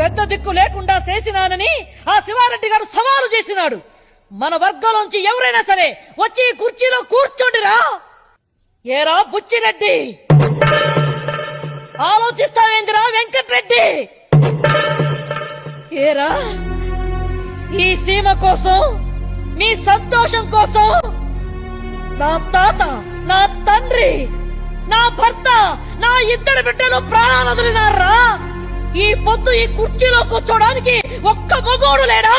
పెద్ద దిక్కు లేకుండా చేసినానని ఆ శివారెడ్డి గారు సవాలు చేసినాడు. మన వర్గంలోంచి ఎవరైనా సరే వచ్చి కుర్చీలో కూర్చోండిరా. ఏరా బుచ్చిరెడ్డి, ఆలోచిస్తావేందిరా వెంకట్రెడ్డి? ఏరా, ఈ సీమ కోసం, మీ సంతోషం కోసం నా తాత, నా తండ్రి, నా భర్త, నా ఇద్దరు బిడ్డలు ప్రాణాలు వదిలినారా. ఈ పొద్దు ఈ కుర్చీలో కూర్చోడానికి ఒక్క మగోడు లేడా?